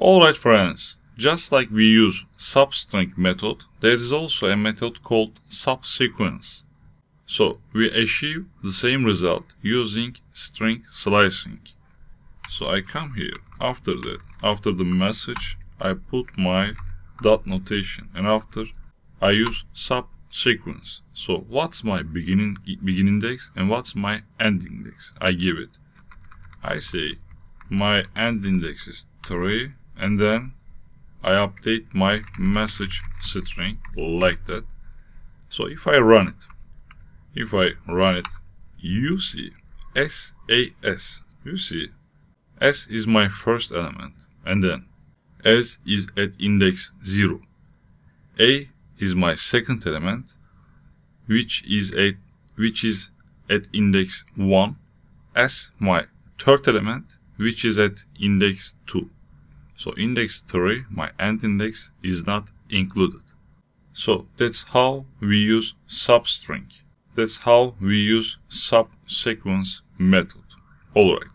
Alright friends, just like we use substring method, there is also a method called subSequence. So we achieve the same result using string slicing. So I come here, after that, after the message, I put my dot notation, and after I use subSequence. So what's my begin index and what's my end index? I give it. I say my end index is 3, and then I update my message string like that. So if I run it, you see SAS. You see S is my first element, and then S is at index 0. A is my second element, which is at index 1. S my third element, which is at index 2. So index 3, my end index, is not included. So that's how we use substring. That's how we use subSequence method. Alright.